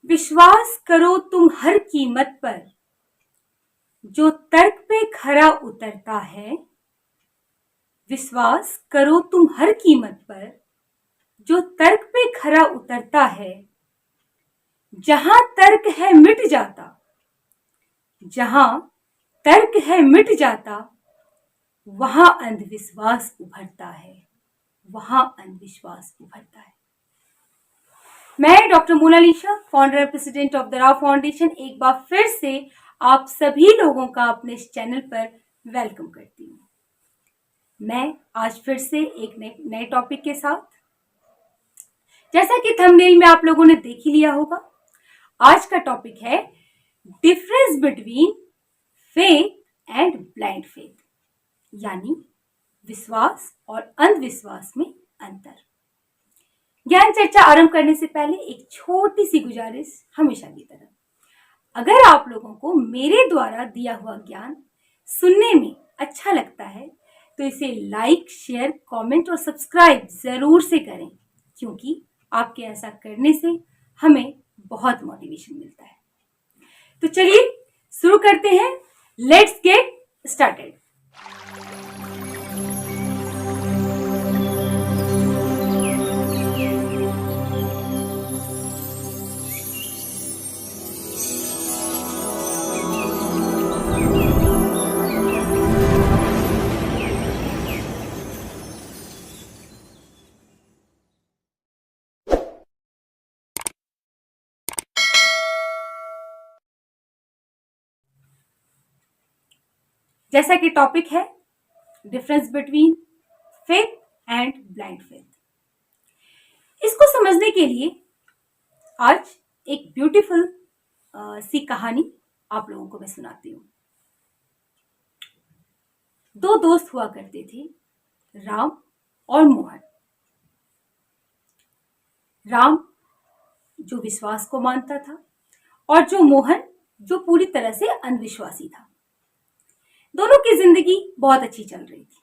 विश्वास करो तुम हर कीमत पर, जो तर्क पे खरा उतरता है। विश्वास करो तुम हर कीमत पर, जो तर्क पे खरा उतरता है। जहां तर्क है मिट जाता, जहां तर्क है मिट जाता, वहां अंधविश्वास उभरता है, वहां अंधविश्वास उभरता है। मैं डॉक्टर मोनालिसा, फाउंडर और president of the Rao foundation, एक बार फिर से आप सभी लोगों का अपने इस चैनल पर वेलकम करती हूँ। मैं आज फिर से एक नए टॉपिक के साथ, जैसा कि थंबनेल में आप लोगों ने देख ही लिया होगा, आज का टॉपिक है difference between faith and blind faith, यानी विश्वास और अंधविश्वास में अंतर। ज्ञान चर्चा आरंभ करने से पहले एक छोटी सी गुजारिश हमेशा की तरह, अगर आप लोगों को मेरे द्वारा दिया हुआ ज्ञान सुनने में अच्छा लगता है तो इसे लाइक, शेयर, कमेंट और सब्सक्राइब जरूर से करें, क्योंकि आपके ऐसा करने से हमें बहुत मोटिवेशन मिलता है। तो चलिए शुरू करते हैं। Let's get started. जैसा कि टॉपिक है difference between faith and blind faith, इसको समझने के लिए आज एक ब्यूटीफुल सी कहानी आप लोगों को मैं सुनाती हूँ। दो दोस्त हुआ करते थे, राम और मोहन। राम जो विश्वास को मानता था और जो मोहन जो पूरी तरह से अंधविश्वासी था। दोनों की जिंदगी बहुत अच्छी चल रही थी,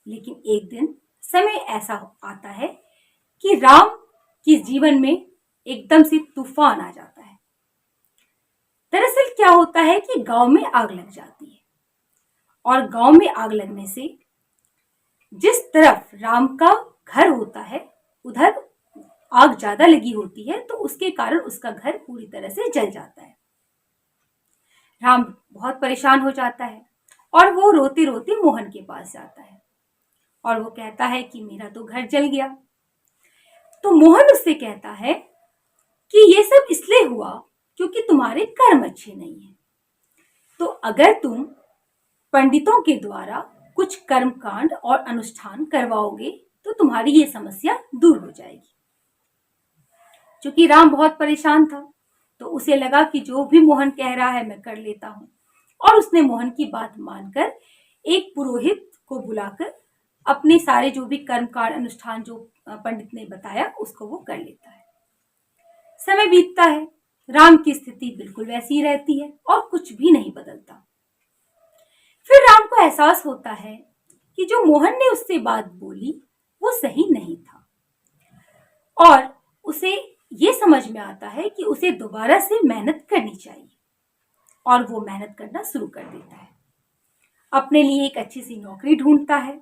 लेकिन एक दिन समय ऐसा आता है कि राम के जीवन में एकदम से तूफान आ जाता है। दरअसल क्या होता है कि गांव में आग लग जाती है, और गांव में आग लगने से जिस तरफ राम का घर होता है उधर आग ज्यादा लगी होती है, तो उसके कारण उसका घर पूरी तरह से जल जाता है। राम बहुत परेशान हो जाता है और वो रोते रोते मोहन के पास जाता है और वो कहता है कि मेरा तो घर जल गया। तो मोहन उससे कहता है कि ये सब इसलिए हुआ क्योंकि तुम्हारे कर्म अच्छे नहीं हैं। तो अगर तुम पंडितों के द्वारा कुछ कर्मकांड और अनुष्ठान करवाओगे तो तुम्हारी ये समस्या दूर हो जाएगी। क्योंकि राम बहुत परेशान था, तो उसे लगा कि जो भी मोहन कह रहा है मैं कर लेता हूँ, और उसने मोहन की बात मानकर एक पुरोहित को बुलाकर अपने सारे जो भी कर्मकांड अनुष्ठान जो पंडित ने बताया उसको वो कर लेता है। समय बीतता है, राम की स्थिति बिल्कुल वैसी ही रहती है और कुछ भी नहीं बदलता। फिर राम को एहसास होता है कि जो मोहन ने उससे बात बोली वो सही नहीं था, और उसे ये समझ में आता है कि उसे दोबारा से मेहनत करनी चाहिए, और वो मेहनत करना शुरू कर देता है। अपने लिए एक अच्छी सी नौकरी ढूंढता है,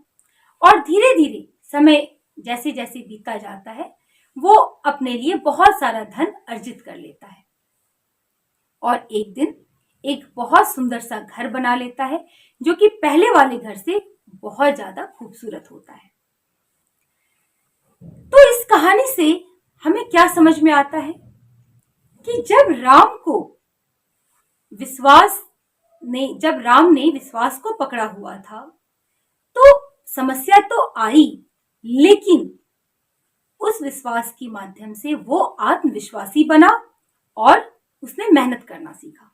और धीरे धीरे समय जैसे जैसे बीतता जाता है वो अपने लिए बहुत सारा धन अर्जित कर लेता है, और एक दिन एक बहुत सुंदर सा घर बना लेता है, जो कि पहले वाले घर से बहुत ज्यादा खूबसूरत होता है। तो इस कहानी से हमें क्या समझ में आता है कि जब राम ने विश्वास को पकड़ा हुआ था तो समस्या तो आई, लेकिन उस विश्वास के माध्यम से वो आत्मविश्वासी बना और उसने मेहनत करना सीखा।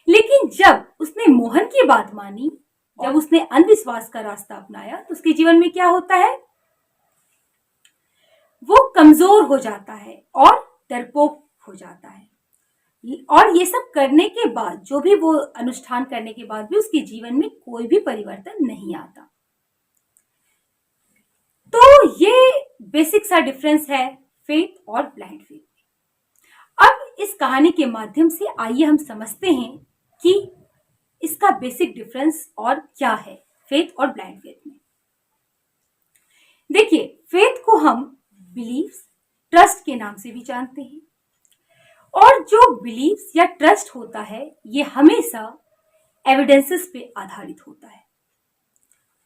लेकिन जब उसने मोहन की बात मानी, जब उसने अंधविश्वास का रास्ता अपनाया, तो उसके जीवन में क्या होता है, वो कमजोर हो जाता है और डरपोक हो जाता है। और ये सब करने के बाद, जो भी वो अनुष्ठान करने के बाद भी उसके जीवन में कोई भी परिवर्तन नहीं आता। तो ये बेसिक सा डिफरेंस है फेथ और ब्लाइंड फेथ। अब इस कहानी के माध्यम से आइए हम समझते हैं कि इसका बेसिक डिफरेंस और क्या है फेथ और ब्लाइंड फेथ में। देखिए, फेथ को हम बिलीव्स, ट्रस्ट के नाम से भी जानते हैं, और जो बिलीव्स या ट्रस्ट होता है ये हमेशा एविडेंसेस पे आधारित होता है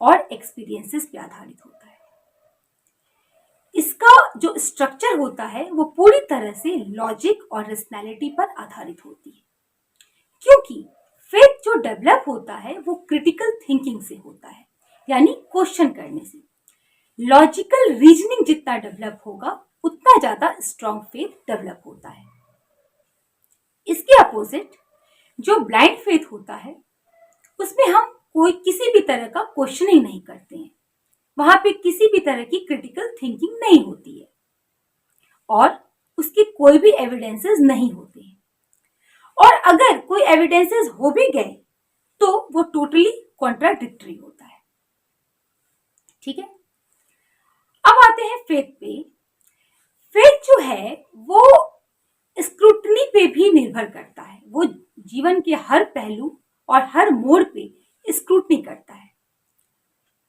और एक्सपीरियंसेस पे आधारित होता है। इसका जो स्ट्रक्चर होता है वो पूरी तरह से लॉजिक और रेशनैलिटी पर आधारित होती है, क्योंकि फेथ जो डेवलप होता है वो क्रिटिकल थिंकिंग से होता है, यानी क्वेश्चन करने से। लॉजिकल रीजनिंग जितना डेवलप होगा उतना ज्यादा स्ट्रॉन्ग फेथ डेवलप होता है। इसके अपोजिट जो ब्लाइंड फेथ होता है उसमें हम कोई किसी भी तरह का क्वेश्चनिंग नहीं करते हैं, वहां पे किसी भी तरह की क्रिटिकल थिंकिंग नहीं होती है और उसके कोई भी एविडेंसेस नहीं होते हैं, और अगर कोई एविडेंसेस हो भी गए तो वो टोटली कॉन्ट्राडिक्टरी होता है। ठीक है, अब आते हैं फेथ पे। फेथ जो है वो स्क्रूटनी पे भी निर्भर करता है, वो जीवन के हर पहलू और हर मोड़ पे स्क्रूटनी करता है,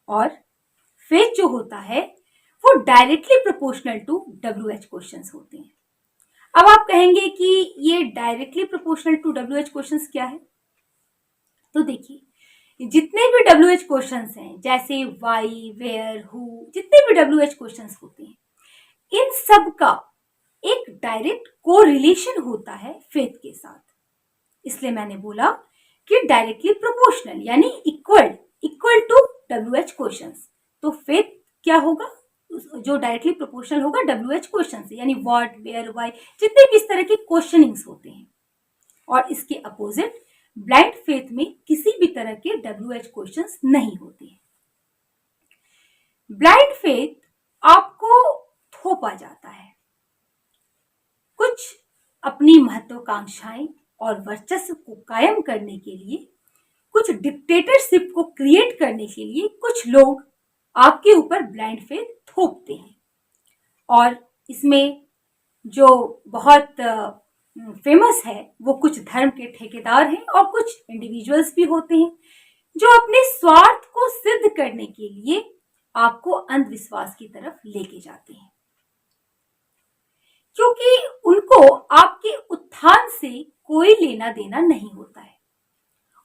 और फेथ जो होता है वो directly proportional to WH questions होते हैं। अब आप कहेंगे कि ये directly proportional to WH questions क्या है? तो देखिए, जितने भी WH क्वेश्चंस हैं, जैसे वाई, वेयर, हु, जितने भी WH क्वेश्चंस होते हैं, इन सब का एक डायरेक्ट कोरिलेशन होता है फेथ के साथ। इसलिए मैंने बोला कि डायरेक्टली प्रोपोर्शनल यानी इक्वल टू WH क्वेश्चंस। तो फेथ क्या होगा? जो डायरेक्टली प्रोपोर्शनल होगा WH क्वेश्चन से, यानी व्हाट, वेयर, व्हाई, जितने भी इस तरह के क्वेश्चनिंग्स होते हैं। और इसके अपोजिट ब्लाइंड फेथ में किसी भी तरह के WH क्वेश्चंस नहीं होते हैं। ब्लाइंड फेथ आपको थोपा जाता है, कुछ अपनी महत्वाकांक्षाएं और वर्चस्व को कायम करने के लिए, कुछ डिक्टेटरशिप को क्रिएट करने के लिए कुछ लोग आपके ऊपर ब्लाइंड फेथ थोपते हैं। और इसमें जो बहुत फेमस है वो कुछ धर्म के ठेकेदार हैं और कुछ इंडिविजुअल्स भी होते हैं जो अपने स्वार्थ को सिद्ध करने के लिए आपको अंधविश्वास की तरफ लेके जाते हैं, क्योंकि उनको आपके उत्थान से कोई लेना देना नहीं होता है।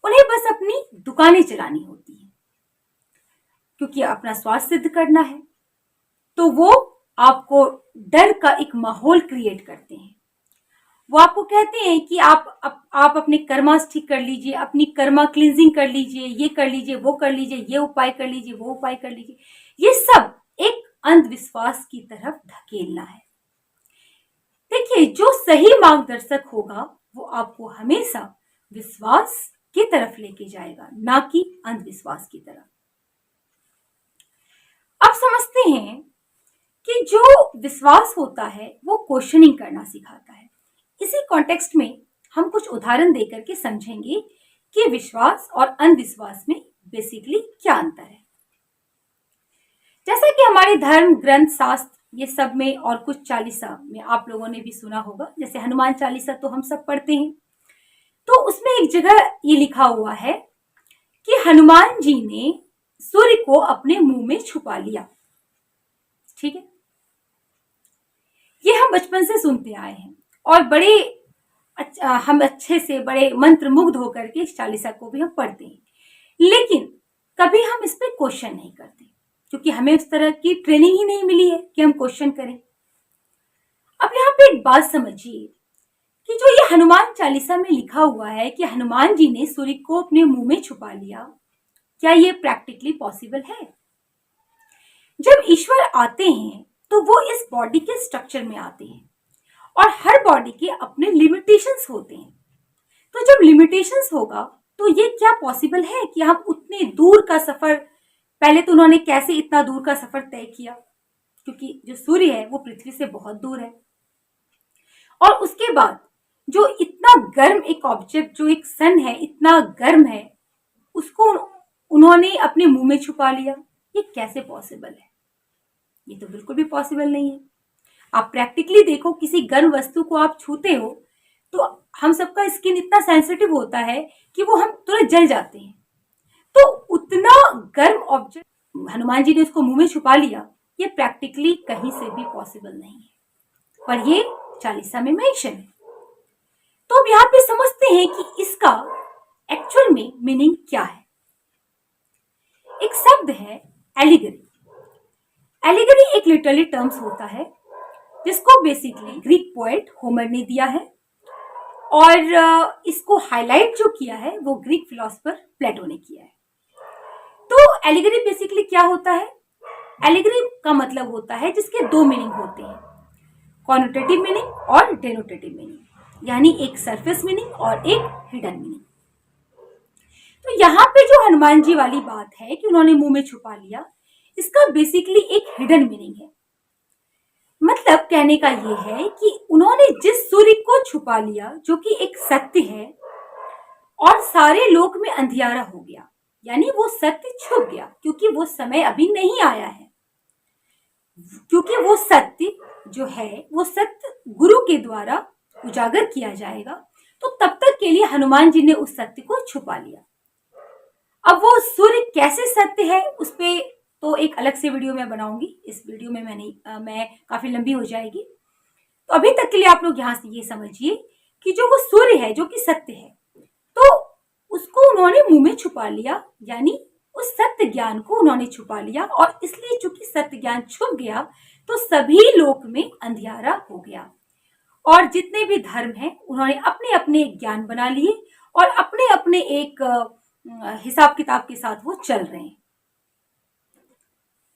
उन्हें बस अपनी दुकानें चलानी होती है, क्योंकि अपना स्वार्थ सिद्ध करना है। तो वो आपको डर का एक माहौल क्रिएट करते हैं। वो आपको कहते हैं कि आप अपने कर्मास ठीक कर लीजिए, अपनी कर्मा क्लींजिंग कर लीजिए, ये कर लीजिए, वो कर लीजिए, ये उपाय कर लीजिए, वो उपाय कर लीजिए। ये सब एक अंधविश्वास की तरफ धकेलना है। देखिए, जो सही मार्गदर्शक होगा वो आपको हमेशा विश्वास की तरफ लेके जाएगा, ना कि अंधविश्वास की तरफ। अब समझते हैं कि जो विश्वास होता है वो क्वेश्चनिंग करना सिखाता है। इसी कॉन्टेक्स्ट में हम कुछ उदाहरण देकर के समझेंगे कि विश्वास और अंधविश्वास में बेसिकली क्या अंतर है। जैसा कि हमारे धर्म ग्रंथ, शास्त्र, ये सब में और कुछ चालीसा में आप लोगों ने भी सुना होगा, जैसे हनुमान चालीसा तो हम सब पढ़ते हैं। तो उसमें एक जगह ये लिखा हुआ है कि हनुमान जी ने सूर्य को अपने मुंह में छुपा लिया। ठीक है, ये हम बचपन से सुनते आए हैं और बड़े हम अच्छे से बड़े मंत्र मुग्ध होकर के इस चालीसा को भी हम पढ़ते हैं, लेकिन कभी हम इस पे क्वेश्चन नहीं करते, क्योंकि हमें उस तरह की ट्रेनिंग ही नहीं मिली है कि हम क्वेश्चन करें। अब यहाँ पे एक बात समझिए कि जो ये हनुमान चालीसा में लिखा हुआ है कि हनुमान जी ने सूर्य को अपने मुंह में छुपा लिया, क्या ये प्रैक्टिकली पॉसिबल है? जब ईश्वर आते हैं तो वो इस बॉडी के स्ट्रक्चर में आते हैं और हर बॉडी के अपने लिमिटेशंस होते हैं। तो जब लिमिटेशंस होगा तो ये क्या पॉसिबल है कि हम उतने दूर का सफर, पहले तो उन्होंने कैसे इतना दूर का सफर तय किया, क्योंकि जो सूर्य है वो पृथ्वी से बहुत दूर है, और उसके बाद जो इतना गर्म एक ऑब्जेक्ट, जो एक सन है, इतना गर्म है, उसको उन्होंने अपने मुंह में छुपा लिया। ये कैसे पॉसिबल है? ये तो बिल्कुल भी पॉसिबल नहीं है। आप प्रैक्टिकली देखो, किसी गर्म वस्तु को आप छूते हो तो हम सबका स्किन इतना सेंसिटिव होता है कि वो हम तुरंत जल जाते हैं। तो उतना गर्म ऑब्जेक्ट हनुमान जी ने उसको मुंह में छुपा लिया, ये प्रैक्टिकली कहीं से भी पॉसिबल नहीं है, पर ये चालीसा में मेंशन है। तो अब यहाँ पे समझते हैं कि इसका एक्चुअल में मीनिंग क्या है। एक शब्द है एलिगरी। एलिगरी एक लिटरली टर्म्स होता है जिसको बेसिकली ग्रीक पोएट होमर ने दिया है, और इसको हाईलाइट जो किया है वो ग्रीक फिलोसोफर प्लेटो ने किया है। तो एलिगरी बेसिकली क्या होता है? एलिगरी का मतलब होता है जिसके दो मीनिंग होते हैं, कॉनोटेटिव मीनिंग और डेनोटेटिव मीनिंग, यानी एक सरफेस मीनिंग और एक हिडन मीनिंग। तो यहाँ पे जो हनुमान जी वाली बात है कि उन्होंने मुंह में छुपा लिया, इसका बेसिकली एक हिडन मीनिंग है। मतलब कहने का ये है कि उन्होंने जिस सूर्य को छुपा लिया जो कि एक सत्य है, और सारे लोक में अंधियारा हो गया, यानी वो सत्य छुप गया, क्योंकि वो समय अभी नहीं आया है, क्योंकि वो सत्य जो है वो सत्य गुरु के द्वारा उजागर किया जाएगा। तो तब तक के लिए हनुमान जी ने उस सत्य को छुपा लिया। अब वो सूर्य कैसे सत्य है उस पे तो एक अलग से वीडियो मैं बनाऊंगी, इस वीडियो में मैं काफी लंबी हो जाएगी। तो अभी तक के लिए आप लोग यहाँ से ये समझिए कि जो वो सूर्य है जो कि सत्य है, तो उसको उन्होंने मुंह में छुपा लिया, यानी उस सत्य ज्ञान को उन्होंने छुपा लिया, और इसलिए चूंकि सत्य ज्ञान छुप गया तो सभी लोक में अंधियारा हो गया, और जितने भी धर्म हैं उन्होंने अपने अपने ज्ञान बना लिए और अपने अपने एक हिसाब किताब के साथ वो चल रहे हैं।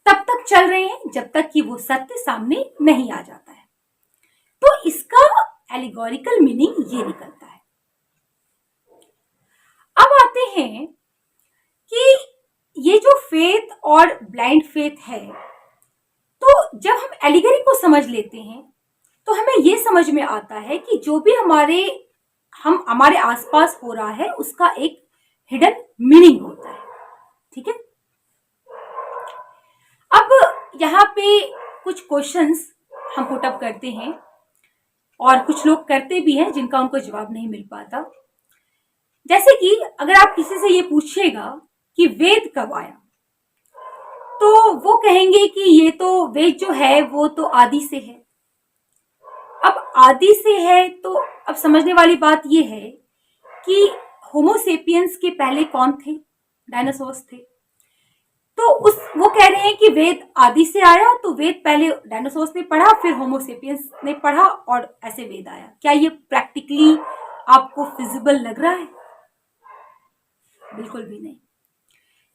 तब तक चल रहे हैं जब तक कि वो सत्य सामने नहीं आ जाता है। तो इसका एलिगोरिकल मीनिंग ये निकलता है। अब आते हैं कि ये जो फेथ और ब्लाइंड फेथ है, तो जब हम एलिगरी को समझ लेते हैं तो हमें ये समझ में आता है कि जो भी हमारे आसपास हो रहा है उसका एक हिडन मीनिंग होता है। ठीक है, अब यहाँ पे कुछ क्वेश्चंस हम पुट अप करते हैं, और कुछ लोग करते भी हैं जिनका उनको जवाब नहीं मिल पाता। जैसे कि अगर आप किसी से ये पूछिएगा कि वेद कब आया, तो वो कहेंगे कि ये तो वेद जो है वो तो आदि से है। अब आदि से है तो अब समझने वाली बात ये है कि होमोसेपियंस के पहले कौन थे? डायनासोर्स थे। तो वो कह रहे हैं कि वेद आदि से आया, तो वेद पहले डायनासोर्स ने पढ़ा, फिर होमोसेपियंस ने पढ़ा, और ऐसे वेद आया। क्या ये प्रैक्टिकली आपको फिजिबल लग रहा है? बिल्कुल भी नहीं।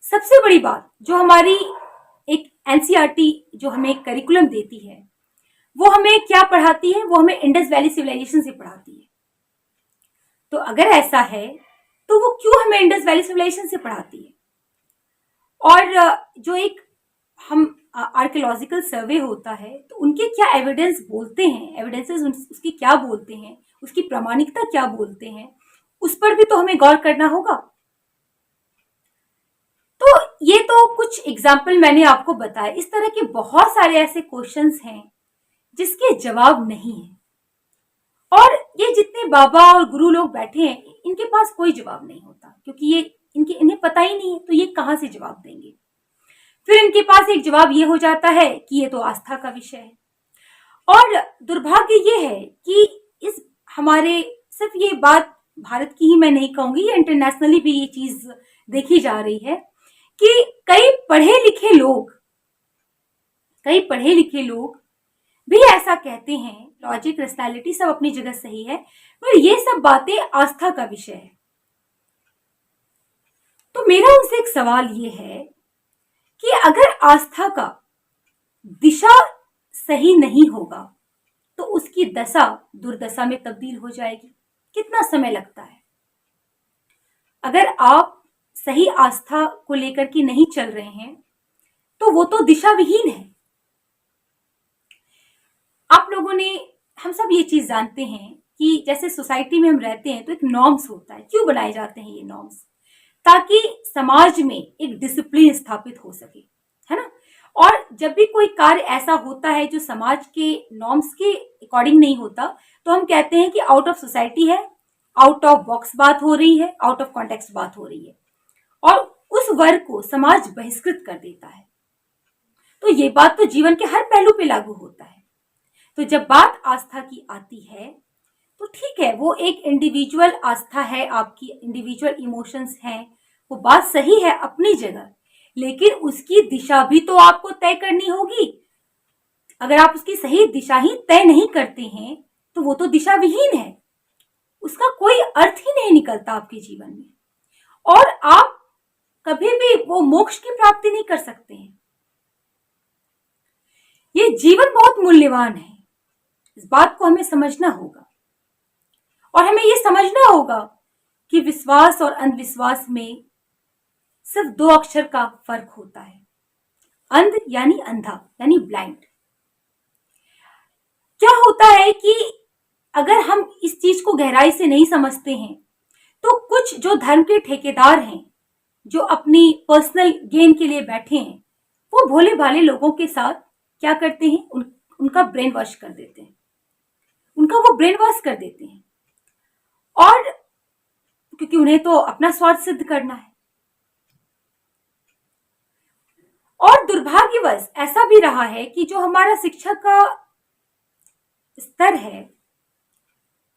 सबसे बड़ी बात जो हमारी एक एनसीईआरटी जो हमें एक करिकुलम देती है, वो हमें क्या पढ़ाती है? वो हमें इंडस वैली सिविलाइजेशन से पढ़ाती है। तो अगर ऐसा है तो वो क्यों हमें इंडस वैली सिविलाइजेशन से पढ़ाती है? और जो एक हम आर्कियोलॉजिकल सर्वे होता है तो उनके क्या एविडेंस बोलते हैं, एविडेंसेस उसकी क्या बोलते हैं, उसकी प्रामाणिकता क्या बोलते हैं, उस पर भी तो हमें गौर करना होगा। तो ये तो कुछ एग्जाम्पल मैंने आपको बताया। इस तरह के बहुत सारे ऐसे क्वेश्चंस हैं जिसके जवाब नहीं है, और ये जितने बाबा और गुरु लोग बैठे हैं इनके पास कोई जवाब नहीं होता, क्योंकि ये इन्हें पता ही नहीं है, तो ये कहाँ से जवाब देंगे? फिर इनके पास एक जवाब ये हो जाता है कि ये तो आस्था का विषय है। और दुर्भाग्य ये है कि इस हमारे सिर्फ ये बात भारत की ही मैं नहीं कहूंगी, ये इंटरनेशनली भी ये चीज देखी जा रही है कि कई पढ़े लिखे लोग भी ऐसा कहते हैं, लॉजिक रैशनैलिटी सब अपनी जगह सही है, पर ये सब बातें आस्था का विषय है। तो मेरा उनसे एक सवाल ये है कि अगर आस्था का दिशा सही नहीं होगा तो उसकी दशा दुर्दशा में तब्दील हो जाएगी। कितना समय लगता है? अगर आप सही आस्था को लेकर के नहीं चल रहे हैं तो वो तो दिशा विहीन है। आप लोगों ने, हम सब ये चीज जानते हैं कि जैसे सोसाइटी में हम रहते हैं तो एक नॉर्म्स होता है। क्यों बनाए जाते हैं ये नॉर्म्स? ताकि समाज में एक डिसिप्लिन स्थापित हो सके, है ना। और जब भी कोई कार्य ऐसा होता है जो समाज के नॉर्म्स के अकॉर्डिंग नहीं होता, तो हम कहते हैं कि आउट ऑफ सोसाइटी है, आउट ऑफ बॉक्स बात हो रही है, आउट ऑफ कॉन्टेक्स्ट बात हो रही है, और उस वर्ग को समाज बहिष्कृत कर देता है। तो ये बात तो जीवन के हर पहलू पे लागू होता है। तो जब बात आस्था की आती है, तो ठीक है, वो एक इंडिविजुअल आस्था है, आपकी इंडिविजुअल इमोशंस हैं, वो बात सही है अपनी जगह, लेकिन उसकी दिशा भी तो आपको तय करनी होगी। अगर आप उसकी सही दिशा ही तय नहीं करते हैं, तो वो तो दिशा विहीन है, उसका कोई अर्थ ही नहीं निकलता आपके जीवन में, और आप कभी भी वो मोक्ष की प्राप्ति नहीं कर सकते हैं। ये जीवन बहुत मूल्यवान है, इस बात को हमें समझना होगा, और हमें ये समझना होगा कि विश्वास और अंधविश्वास में सिर्फ 2 अक्षर का फर्क होता है। अंध यानी अंधा, यानी ब्लाइंड। क्या होता है कि अगर हम इस चीज को गहराई से नहीं समझते हैं, तो कुछ जो धर्म के ठेकेदार हैं, जो अपनी पर्सनल गेन के लिए बैठे हैं, वो भोले भाले लोगों के साथ क्या करते हैं, उनका ब्रेन वॉश कर देते हैं, उनका वो ब्रेन वॉश कर देते हैं, और क्योंकि उन्हें तो अपना स्वार्थ सिद्ध करना है। और दुर्भाग्यवश ऐसा भी रहा है कि जो हमारा शिक्षा का स्तर है,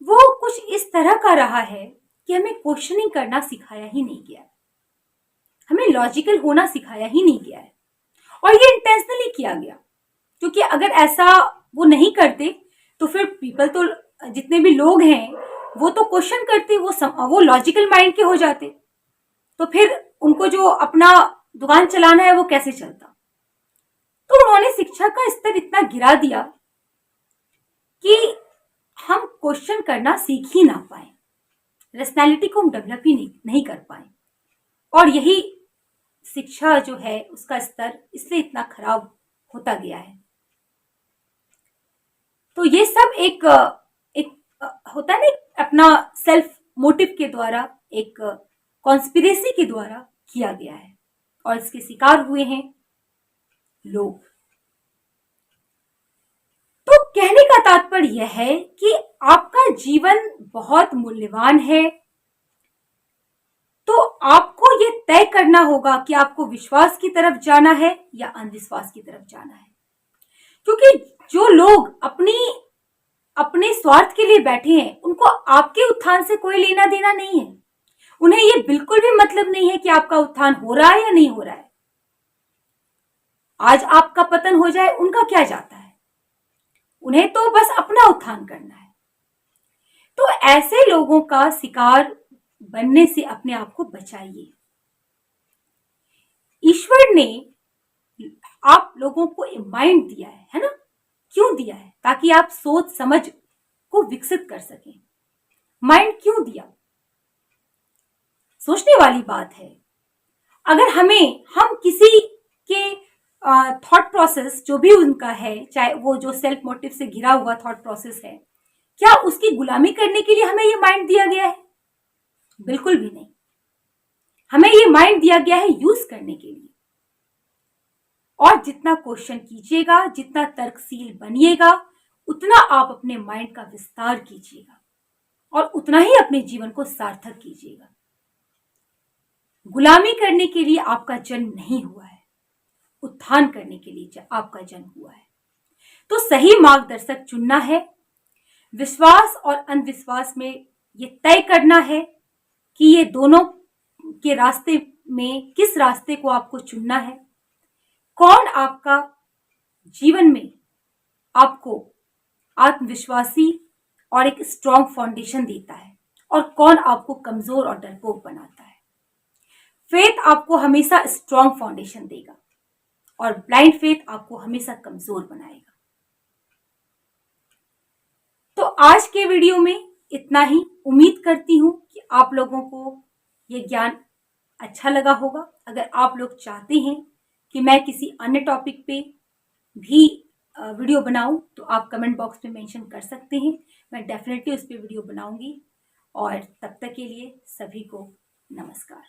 वो कुछ इस तरह का रहा है कि हमें क्वेश्चनिंग करना सिखाया ही नहीं गया, हमें लॉजिकल होना सिखाया ही नहीं गया है, और ये इंटेंशनली किया गया, क्योंकि अगर ऐसा वो नहीं करते तो फिर पीपल तो, जितने भी लोग हैं, वो तो क्वेश्चन करते, वो लॉजिकल माइंड के हो जाते, तो फिर उनको जो अपना दुकान चलाना है वो कैसे चलता। तो उन्होंने शिक्षा का स्तर इतना गिरा दिया कि हम क्वेश्चन करना सीख ही ना पाए, रैशनैलिटी को हम डेवलप ही नहीं कर पाए, और यही शिक्षा जो है उसका स्तर इसलिए इतना खराब होता गया है। तो ये सब एक होता है ना, अपना सेल्फ मोटिव के द्वारा, एक कॉन्स्पिरेसी के द्वारा किया गया है, और इसके शिकार हुए हैं लोग। तो कहने का तात्पर्य यह है कि आपका जीवन बहुत मूल्यवान है, तो आपको ये तय करना होगा कि आपको विश्वास की तरफ जाना है या अंधविश्वास की तरफ जाना है। क्योंकि जो लोग अपने स्वार्थ के लिए बैठे हैं, उनको आपके उत्थान से कोई लेना देना नहीं है, उन्हें ये बिल्कुल भी मतलब नहीं है कि आपका उत्थान हो रहा है या नहीं हो रहा है। आज आपका पतन हो जाए, उनका क्या जाता है, उन्हें तो बस अपना उत्थान करना है। तो ऐसे लोगों का शिकार बनने से अपने आप को बचाइए। ईश्वर ने आप लोगों को माइंड दिया है ना? क्यों दिया है? ताकि आप सोच समझ को विकसित कर सकें। माइंड क्यों दिया? सोचने वाली बात है। अगर हम किसी के थॉट प्रोसेस जो भी उनका है, चाहे वो जो सेल्फ मोटिव से घिरा हुआ थॉट प्रोसेस है, क्या उसकी गुलामी करने के लिए हमें ये माइंड दिया गया है? बिल्कुल भी नहीं। हमें ये माइंड दिया गया है यूज करने के लिए, और जितना क्वेश्चन कीजिएगा, जितना तर्कशील बनिएगा, उतना आप अपने माइंड का विस्तार कीजिएगा, और उतना ही अपने जीवन को सार्थक कीजिएगा। गुलामी करने के लिए आपका जन्म नहीं हुआ है, उत्थान करने के लिए आपका जन्म हुआ है। तो सही मार्गदर्शक चुनना है, विश्वास और अंधविश्वास में ये तय करना है कि ये दोनों के रास्ते में किस रास्ते को आपको चुनना है, कौन आपका जीवन में आपको आत्मविश्वासी और एक स्ट्रॉन्ग फाउंडेशन देता है, और कौन आपको कमजोर और डरपोक बनाता है। फेथ आपको हमेशा स्ट्रॉन्ग फाउंडेशन देगा, और ब्लाइंड फेथ आपको हमेशा कमजोर बनाएगा। तो आज के वीडियो में इतना ही। उम्मीद करती हूं कि आप लोगों को ये ज्ञान अच्छा लगा होगा। अगर आप लोग चाहते हैं कि मैं किसी अन्य टॉपिक पे भी वीडियो बनाऊं, तो आप कमेंट बॉक्स में मेंशन कर सकते हैं, मैं डेफिनेटली उस पर वीडियो बनाऊंगी। और तब तक के लिए सभी को नमस्कार।